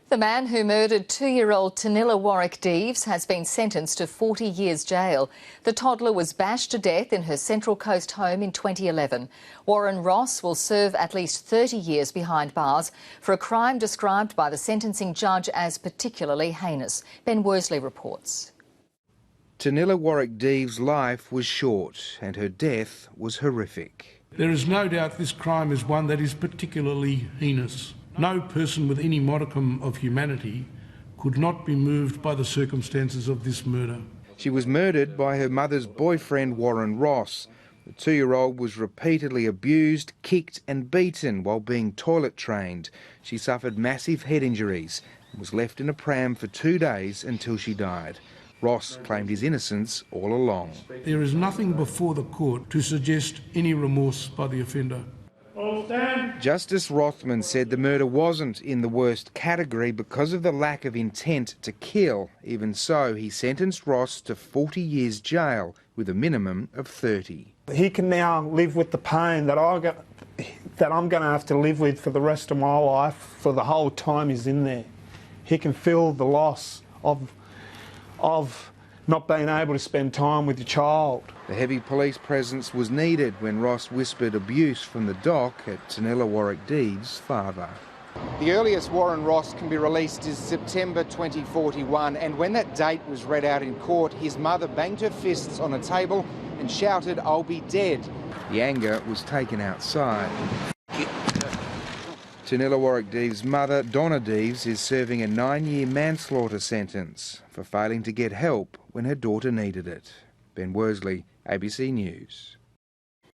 The man who murdered 2-year-old Tanilla Warwick-Deeves has been sentenced to 40 years jail. The toddler was bashed to death in her Central Coast home in 2011. Warren Ross will serve at least 30 years behind bars for a crime described by the sentencing judge as particularly heinous. Ben Worsley reports. Tanilla Warwick-Deeves' life was short and her death was horrific. There is no doubt this crime is one that is particularly heinous. No person with any modicum of humanity could not be moved by the circumstances of this murder. She was murdered by her mother's boyfriend, Warren Ross. The 2-year-old was repeatedly abused, kicked and beaten while being toilet trained. She suffered massive head injuries and was left in a pram for 2 days until she died. Ross claimed his innocence all along. There is nothing before the court to suggest any remorse by the offender. Justice Rothman said the murder wasn't in the worst category because of the lack of intent to kill. Even so, he sentenced Ross to 40 years jail with a minimum of 30. He can now live with the pain that I'm going to have to live with for the rest of my life, for the whole time he's in there. He can feel the loss of not being able to spend time with your child. The heavy police presence was needed when Ross whispered abuse from the dock at Tanilla Warwick-Deeves' father. The earliest Warren Ross can be released is September 2041, and when that date was read out in court, his mother banged her fists on a table and shouted, "I'll be dead." The anger was taken outside. Tanilla Warwick-Deeves' mother, Donna Deeves, is serving a 9-year manslaughter sentence for failing to get help when her daughter needed it. Ben Worsley, ABC News.